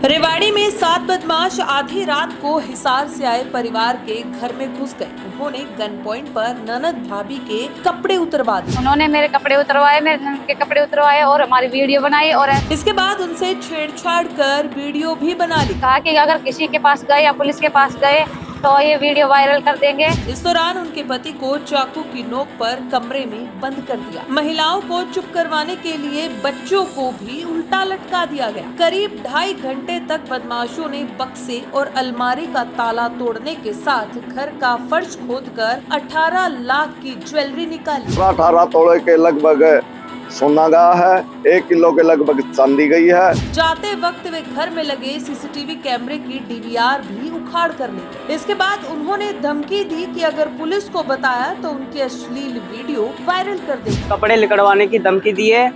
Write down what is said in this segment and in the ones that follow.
रेवाड़ी में 7 बदमाश आधी रात को हिसार से आए परिवार के घर में घुस गए। उन्होंने गन पॉइंट पर ननद भाभी के कपड़े उतरवा दिए। उन्होंने मेरे कपड़े उतरवाए, मेरे ननद के कपड़े उतरवाए और हमारी वीडियो बनाई और इसके बाद उनसे छेड़छाड़ कर वीडियो भी बना ली। कहा कि अगर किसी के पास गए या पुलिस के पास गए तो ये वीडियो वायरल कर देंगे। इस दौरान उनके पति को चाकू की नोक पर कमरे में बंद कर दिया। महिलाओं को चुप करवाने के लिए बच्चों को भी उल्टा लटका दिया गया। करीब 2.5 घंटे तक बदमाशों ने बक्से और अलमारी का ताला तोड़ने के साथ घर का फर्श खोदकर 18 लाख की ज्वेलरी निकाली। 18 तोले के लगभग सोना गया है, 1 किलो के लगभग चांदी गई है। जाते वक्त वे घर में लगे सीसीटीवी कैमरे की डीवीआर भी उखाड़ कर ले गए। इसके बाद उन्होंने धमकी दी कि अगर पुलिस को बताया तो उनकी अश्लील वीडियो वायरल कर देंगे। कपड़े निकलवाने की धमकी दी है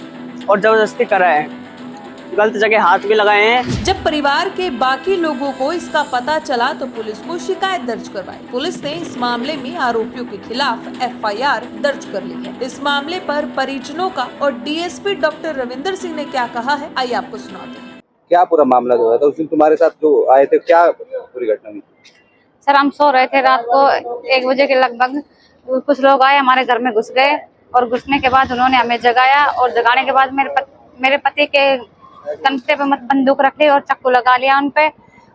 और जबरदस्ती करा है, गलत जगह हाथ भी लगाए हैं। जब परिवार के बाकी लोगों को इसका पता चला तो पुलिस को शिकायत दर्ज करवाई। पुलिस ने इस मामले में आरोपियों के खिलाफ एफआईआर दर्ज कर ली है। इस मामले पर परिजनों का और डीएसपी डॉक्टर रविंदर सिंह ने क्या कहा है, आइए आपको सुनाते हैं। क्या पूरा मामला जो है तो उस दिन तुम्हारे साथ जो आए थे, क्या पूरी घटना हुई? सर हम सो रहे थे, रात को 1 बजे के लगभग कुछ लोग आए, हमारे घर में घुस गए और घुसने के बाद उन्होंने हमें जगाया और जगाने के बाद मेरे पति के कंधे पे बंदूक रख ली और चाकू लगा लिया उन पे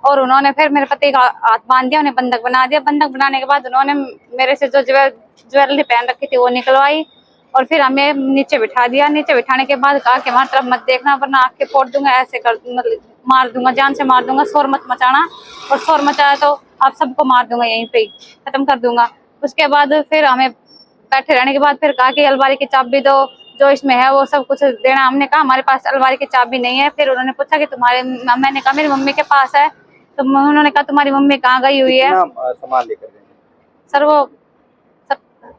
और उन्होंने फिर मेरे पति का हाथ बांध दिया, उन्हें बंधक बना दिया। बंधक बनाने के बाद उन्होंने मेरे से जो ज्वेलरी पहन रखी थी वो निकलवाई और फिर हमें नीचे बिठा दिया। नीचे बिठाने के बाद कहा कि हमारी तरफ मत देखना वरना आँख के फोड़ दूंगा, ऐसे कर मतलब मार दूंगा, जान से मार दूंगा, शोर मत मचाना और शोर मचाया तो आप सबको मार दूंगा, यहीं पे खत्म कर दूंगा। उसके बाद फिर हमें बैठे रहने के बाद फिर कहा कि अलमारी की चाबी दो, जो इसमें है वो सब कुछ देना। हमने कहा हमारे पास अलमारी की चाबी नहीं है। फिर उन्होंने पूछा कि मैंने कहा मेरी मम्मी के पास है। तो उन्होंने कहा तुम्हारी मम्मी कहाँ गई हुई है? सामान लेकर गए? सर वो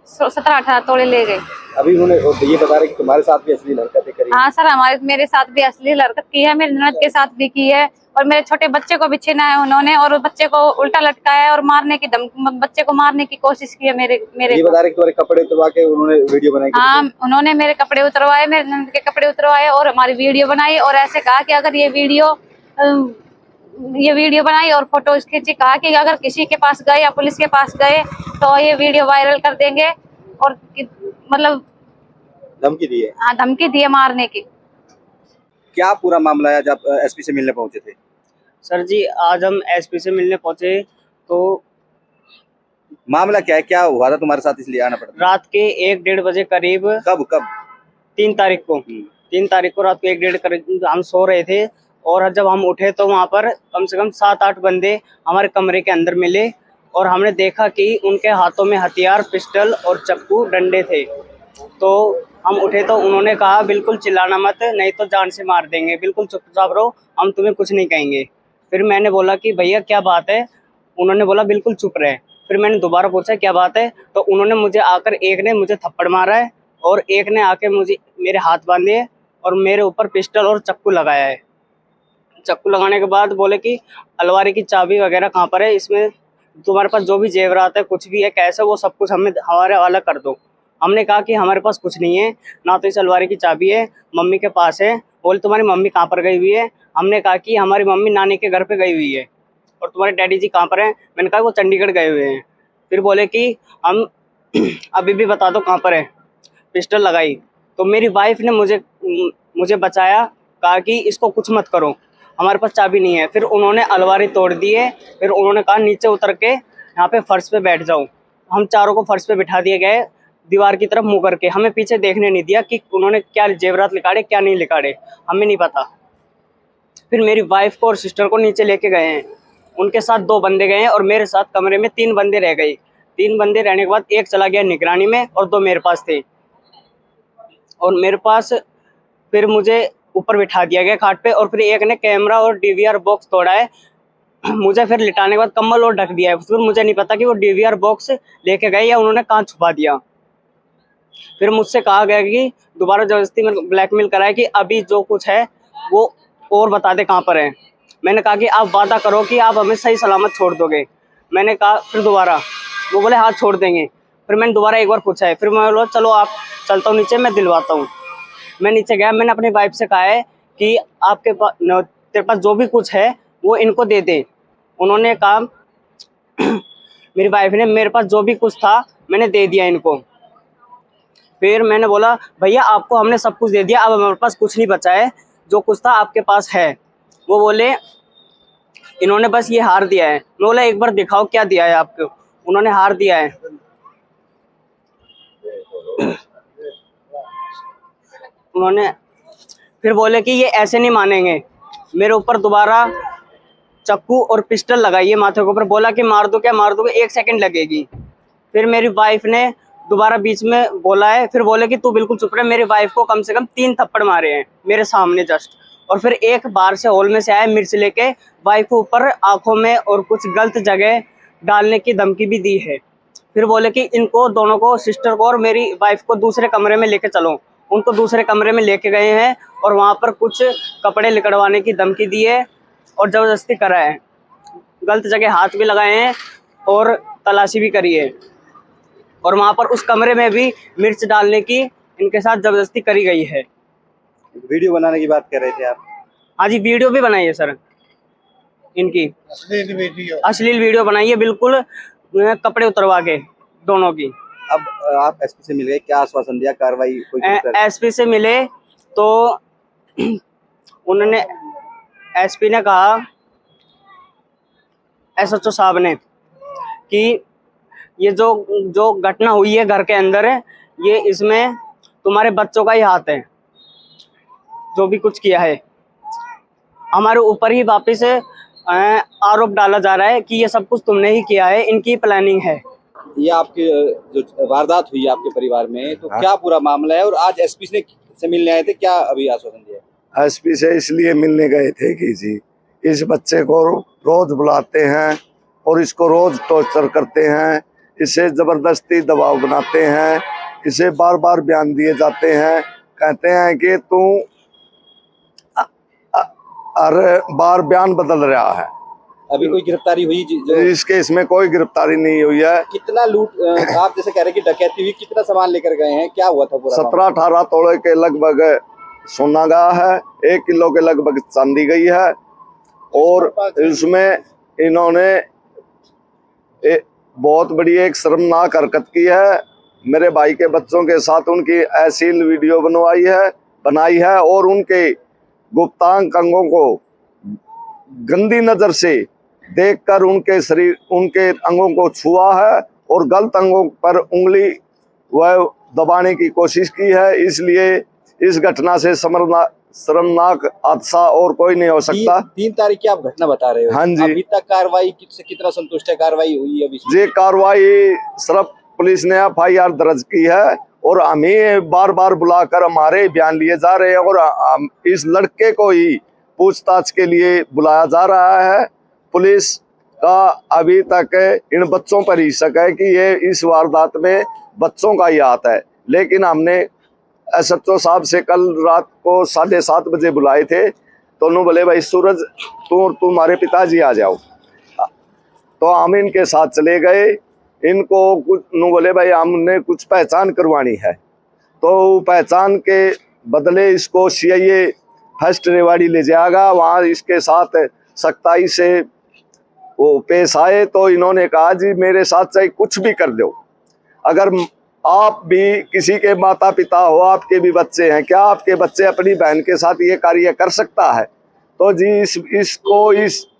17-18 तोड़े ले गए। अभी उन्होंने ये बता रहे कि तुम्हारे साथ भी असली हरकतें करी? हाँ सर, मेरे साथ भी असली हरकत की है, मेरी ननद के साथ भी की है और मेरे छोटे बच्चे को भी छीना है उन्होंने और बच्चे को उल्टा लटकाया है और बच्चे को मारने की कोशिश की है। मेरे ये बता रहे कि तुम्हारे कपड़े उतरवा के उन्होंने वीडियो बनाई? हाँ, उन्होंने मेरे कपड़े उतरवाए, मेरे ननद के कपड़े उतरवाए और हमारी वीडियो बनाई और ऐसे कहा कि अगर ये वीडियो बनाई और फोटो खींची, कहा कि अगर किसी के पास गए या पुलिस के पास गए तो ये वीडियो वायरल कर देंगे और मतलब धमकी दी है? हाँ, धमकी दी है मारने की। क्या पूरा मामला है जब एसपी से मिलने पहुंचे थे? सर जी, आज हम एसपी से मिलने पहुंचे तो मामला क्या है, क्या हुआ था तुम्हारे साथ इसलिए आना पड़ा? रात के 1-1:30 बजे करीब। कब? 3 तारीख को 3 तारीख को रात को 1-1:30 करीब हम सो रहे थे और जब हम उठे तो वहाँ पर कम से कम 7-8 बंदे हमारे कमरे के अंदर मिले और हमने देखा कि उनके हाथों में हथियार, पिस्टल और चाकू, डंडे थे। तो हम उठे तो उन्होंने कहा बिल्कुल चिल्लाना मत, नहीं तो जान से मार देंगे, बिल्कुल चुपचाप रहो, हम तुम्हें कुछ नहीं कहेंगे। फिर मैंने बोला कि भैया क्या बात है? उन्होंने बोला बिल्कुल चुप रहे। फिर मैंने दोबारा पूछा क्या बात है, तो उन्होंने मुझे आकर, एक ने मुझे थप्पड़ मारा है और एक ने आके मेरे हाथ बांधे और मेरे ऊपर पिस्टल और चाकू लगाया है। चाकू लगाने के बाद बोले कि अलमारी की चाबी वगैरह कहाँ पर है, इसमें तुम्हारे पास जो भी जेवरात है, कुछ भी है, कैसे, वो सब कुछ हमें हमारे हवाला कर दो। हमने कहा कि हमारे पास कुछ नहीं है, ना तो इस अलमारी की चाबी है, मम्मी के पास है। बोले तुम्हारी मम्मी कहाँ पर गई हुई है? हमने कहा कि हमारी मम्मी नानी के घर पे गई हुई है। और तुम्हारे डैडी जी कहाँ पर हैं? मैंने कहा वो चंडीगढ़ गए हुए हैं। फिर बोले कि हम अभी भी बता दो कहाँ पर है। पिस्टल लगाई तो मेरी वाइफ ने मुझे बचाया, कहा कि इसको कुछ मत करो, हमारे पास चाबी नहीं है। फिर उन्होंने अलमारी तोड़ दी है। फिर उन्होंने कहा नीचे उतर के यहाँ पे फर्श पे बैठ जाओ। हम चारों को फर्श पे बिठा दिए गए, दीवार की तरफ मुँह करके। हमें पीछे देखने नहीं दिया कि उन्होंने क्या जेवरात लिकाड़े, क्या नहीं लिकाड़े, हमें नहीं पता। फिर मेरी वाइफ को और सिस्टर को नीचे लेके गए हैं, उनके साथ 2 बंदे गए हैं और मेरे साथ कमरे में 3 बंदे रह गए। 3 बंदे रहने के बाद एक चला गया निगरानी में और 2 मेरे पास थे। और मेरे पास फिर मुझे ऊपर बिठा दिया गया खाट पे और फिर एक ने कैमरा और डीवीआर बॉक्स तोड़ा है। मुझे फिर लिटाने के बाद कम्बल और ढक दिया है। फिर मुझे नहीं पता कि वो डीवीआर बॉक्स लेके गए या उन्होंने कहाँ छुपा दिया। फिर मुझसे कहा गया कि दोबारा जबरदस्ती में ब्लैकमेल कराया कि अभी जो कुछ है वो और बता दे कहाँ पर है। मैंने कहा कि आप वादा करो कि आप हमें सही सलामत छोड़ दोगे। मैंने कहा फिर दोबारा, वो बोले हाँ छोड़ देंगे। फिर मैंने दोबारा एक बार पूछा है। फिर मैं बोला चलो आप चलता हूँ नीचे, मैं दिलवाता हूँ। मैं नीचे गया, मैंने अपनी वाइफ से कहा है कि आपके पास तेरे पास जो भी कुछ है वो इनको दे दे। उन्होंने कहा मेरी वाइफ ने, मेरे पास जो भी कुछ था मैंने दे दिया इनको। फिर मैंने बोला भैया आपको हमने सब कुछ दे दिया, अब हमारे पास कुछ नहीं बचा है, जो कुछ था आपके पास है। वो बोले इन्होंने बस ये हार दिया है। मैं बोला एक बार दिखाओ क्या दिया है आपको। उन्होंने हार दिया है। उन्होंने फिर बोले कि ये ऐसे नहीं मानेंगे, मेरे ऊपर दोबारा चाकू और पिस्टल लगाइए माथे के ऊपर। बोला कि मार दो क्या, मार दो, 1 सेकंड लगेगी। फिर मेरी वाइफ ने दोबारा बीच में बोला है, फिर बोले कि तू बिल्कुल चुप रहे। मेरी वाइफ को कम से कम 3 थप्पड़ मारे हैं मेरे सामने जस्ट। और फिर एक बार से हॉल में से आया मिर्च लेके, वाइफ को ऊपर आंखों में और कुछ गलत जगह डालने की धमकी भी दी है। फिर बोले कि इनको दोनों को, सिस्टर को और मेरी वाइफ को दूसरे कमरे में लेके चलो। उनको दूसरे कमरे में लेके गए हैं और वहाँ पर कुछ कपड़े लिकड़वाने की धमकी दी है और ज़बरदस्ती करा है। गलत जगह हाथ भी लगाए हैं और तलाशी भी करी है। और वहाँ पर उस कमरे में भी मिर्च डालने की इनके साथ ज़बरदस्ती करी गई है। वीडियो बनाने की बात कर रहे थे आप। हाँ जी, वीडियो भी बनाई है सर इनकी, अश्लील वीडियो बनाई है बिल्कुल, कपड़े उतरवा के दोनों की। अब आप एसपी से मिल गए, क्या आश्वासन दिया, कार्रवाई कोई एसपी से मिले तो उन्होंने, एसपी ने कहा, एसएचओ साहब ने, कि ये जो घटना हुई है घर के अंदर है, ये इसमें तुम्हारे बच्चों का ही हाथ है, जो भी कुछ किया है। हमारे ऊपर ही वापस आरोप डाला जा रहा है कि ये सब कुछ तुमने ही किया है, इनकी प्लानिंग है। ये आपकी जो वारदात हुई आपके परिवार में, तो क्या पूरा मामला है? और आज एसपी से मिलने आए थे, क्या अभी आश्वासन दिया? एसपी से इसलिए मिलने गए थे कि जी इस बच्चे को रोज बुलाते हैं और इसको रोज टॉर्चर करते हैं, इसे जबरदस्ती दबाव बनाते हैं, इसे बार बार बयान दिए जाते हैं, कहते हैं कि तू हर बार बयान बदल रहा है। अभी कोई गिरफ्तारी हुई इसके इसमें कोई गिरफ्तारी नहीं हुई है। कितना लूट, आप जैसे कह रहे हैं कि डकैती हुई, कितना सामान लेकर गए हैं, क्या हुआ था पूरा? 17-18 तोले के लगभग सोना गया है, 1 किलो के लगभग चांदी गई है। और इसमें इन्होंने बहुत बड़ी एक शर्मनाक हरकत की है। मेरे भाई के बच्चों के साथ उनकी अश्लील वीडियो बनाई है और उनके गुप्तांग अंगों को गंदी नजर से देखकर उनके अंगों को छुआ है और गलत अंगों पर उंगली वह दबाने की कोशिश की है। इसलिए इस घटना से शर्मनाक हादसा और कोई नहीं हो सकता। 3 तारीख की आप घटना बता रहे हो। हाँ जी। अभी तक कार्रवाई से कितना संतुष्ट है? कार्रवाई हुई अभी? ये कार्रवाई सिर्फ पुलिस ने FIR दर्ज की है और हमें बार बार बुलाकर हमारे बयान लिए जा रहे हैं और इस लड़के को ही पूछताछ के लिए बुलाया जा रहा है। पुलिस का अभी तक इन बच्चों पर ही शक है कि ये इस वारदात में बच्चों का ही हाथ है। लेकिन हमने SHO साहब से कल रात को 7:30 बजे बुलाए थे, तो उन्होंने बोले भाई सूरज तुम्हारे पिताजी आ जाओ। तो हम इनके साथ चले गए। इनको कुछ बोले भाई हमने कुछ पहचान करवानी है, तो पहचान के बदले इसको CIA फर्स्ट रेवाड़ी ले जाएगा। वहाँ इसके साथ सख्ताई से वो पेश आए तो इन्होंने कहा जी मेरे साथ चाहे कुछ भी कर दो, अगर आप भी किसी के माता पिता हो, आपके भी बच्चे हैं, क्या आपके बच्चे अपनी बहन के साथ ये कार्य कर सकता है? तो जी इसको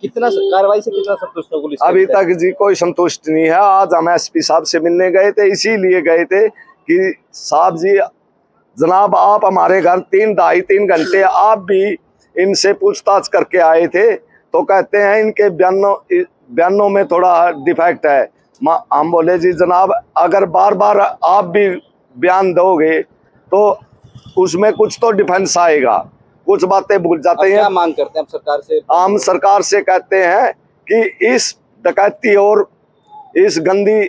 कितना कार्रवाई से कितना संतुष्ट हो पुलिस? अभी तक जी कोई संतुष्ट नहीं है। आज हम SP साहब से मिलने गए थे, इसीलिए गए थे कि साहब जी जनाब आप हमारे घर 3-2.5-3 घंटे आप भी इनसे पूछताछ करके आए थे, तो कहते हैं इनके बयानों में थोड़ा डिफेक्ट है। हम बोले जी जनाब अगर बार बार आप भी बयान दोगे तो उसमें कुछ तो डिफेंस आएगा, कुछ बातें भूल जाते हैं। क्या मांग करते हैं आप सरकार से? हम सरकार से कहते हैं कि इस डकैती और इस गंदी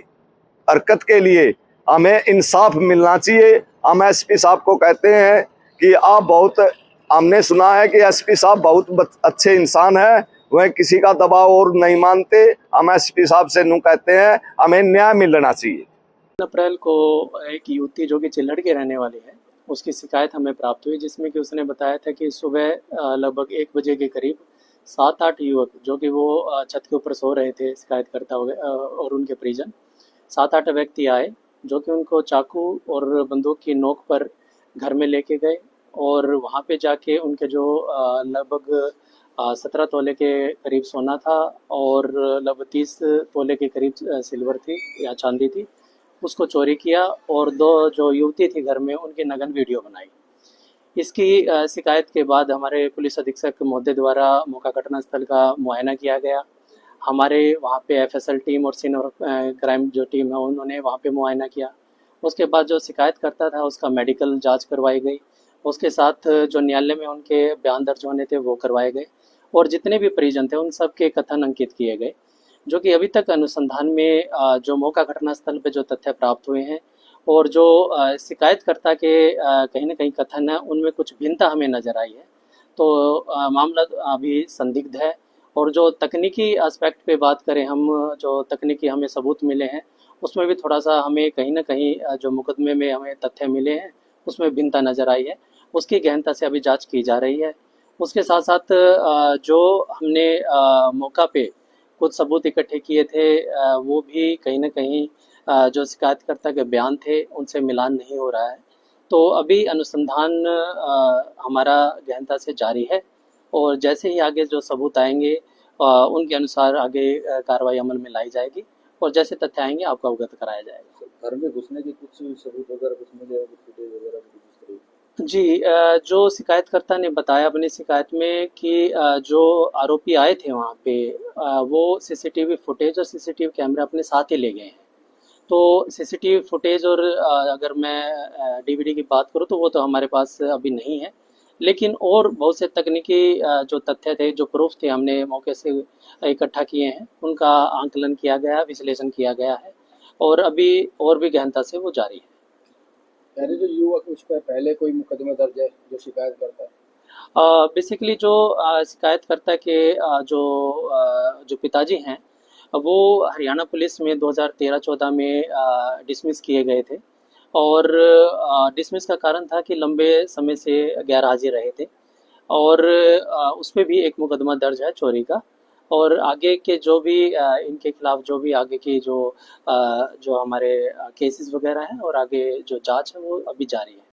हरकत के लिए हमें इंसाफ मिलना चाहिए। हम SP साहब को कहते हैं कि आप हमने सुना है कि SP साहब बहुत अच्छे इंसान हैं, वह किसी का दबाव और नहीं मानते। हम SP साहब से यूँ कहते हैं हमें न्याय मिलना चाहिए। 3 अप्रैल को एक युवती जो कि चिल्लड़ के रहने वाली है, उसकी शिकायत हमें प्राप्त हुई, जिसमें कि उसने बताया था कि सुबह लगभग 1 बजे के करीब 7-8 युवक जो कि वो छत के ऊपर सो रहे थे, शिकायतकर्ता और उनके परिजन। 7-8 व्यक्ति आए जो कि उनको चाकू और बंदूक की नोक पर घर में लेके गए और वहाँ पे जाके उनके जो लगभग 17 तोले के करीब सोना था और लगभग 30 तोले के करीब सिल्वर थी या चांदी थी, उसको चोरी किया और 2 जो युवती थी घर में उनकी नग्न वीडियो बनाई। इसकी शिकायत के बाद हमारे पुलिस अधीक्षक महोदय द्वारा मौका घटनास्थल का मुआयना किया गया। हमारे वहाँ पे एफएसएल टीम और सीनियर क्राइम जो टीम है उन्होंने वहाँ पे मुआयना किया। उसके बाद जो शिकायतकर्ता था उसका मेडिकल जांच करवाई गई। उसके साथ जो न्यायालय में उनके बयान दर्ज होने थे वो करवाए गए और जितने भी परिजन थे उन सब के कथन अंकित किए गए, जो कि अभी तक अनुसंधान में जो मौका घटनास्थल पे जो तथ्य प्राप्त हुए हैं और जो शिकायतकर्ता के कहीं न कहीं कथन है उनमें कुछ भिन्नता हमें नज़र आई है। तो मामला अभी संदिग्ध है और जो तकनीकी एस्पेक्ट पे बात करें हम, जो तकनीकी हमें सबूत मिले हैं उसमें भी थोड़ा-सा हमें कहीं न कहीं जो मुकदमे में हमें तथ्य मिले हैं उसमें भिन्नता नज़र आई है। उसकी गहनता से अभी जाँच की जा रही है। उसके साथ-साथ जो हमने मौका पे कुछ सबूत इकट्ठे किए थे वो भी कहीं न कहीं जो शिकायतकर्ता के बयान थे उनसे मिलान नहीं हो रहा है। तो अभी अनुसंधान हमारा गहनता से जारी है और जैसे ही आगे जो सबूत आएँगे उनके अनुसार आगे कार्रवाई अमल में लाई जाएगी और जैसे तथ्य आएँगे आपको अवगत कराया जाएगा। घर में घुसने के कुछ सबूत वगैरह कुछ मिले, कुछ फुटेज वगैरह कुछ इस तरह की? जी, जो शिकायतकर्ता ने बताया अपनी शिकायत में कि जो आरोपी आए थे वहाँ पे वो सीसीटीवी फुटेज और सीसीटीवी कैमरा अपने साथ ही ले गए हैं। तो सीसीटीवी फुटेज और अगर मैं डीवीडी की बात करूँ तो वो तो हमारे पास अभी नहीं है, लेकिन और बहुत से तकनीकी जो तथ्य थे, जो प्रूफ थे हमने मौके से इकट्ठा किए हैं, उनका आंकलन किया गया, विश्लेषण किया गया है और अभी और भी गहनता से वो जारी है। पहले जो युवक उस पर पहले कोई मुकदमा दर्ज है जो शिकायत करता है? बेसिकली जो शिकायतकर्ता के जो पिताजी हैं वो हरियाणा पुलिस में 2013-14 में डिसमिस किए गए थे और डिसमिस का कारण था कि लंबे समय से गैर हाजिर रहे थे और उस पे भी एक मुकदमा दर्ज है चोरी का और आगे के जो भी इनके खिलाफ जो भी आगे की जो हमारे केसेस वगैरह हैं और आगे जो जांच है वो अभी जारी है।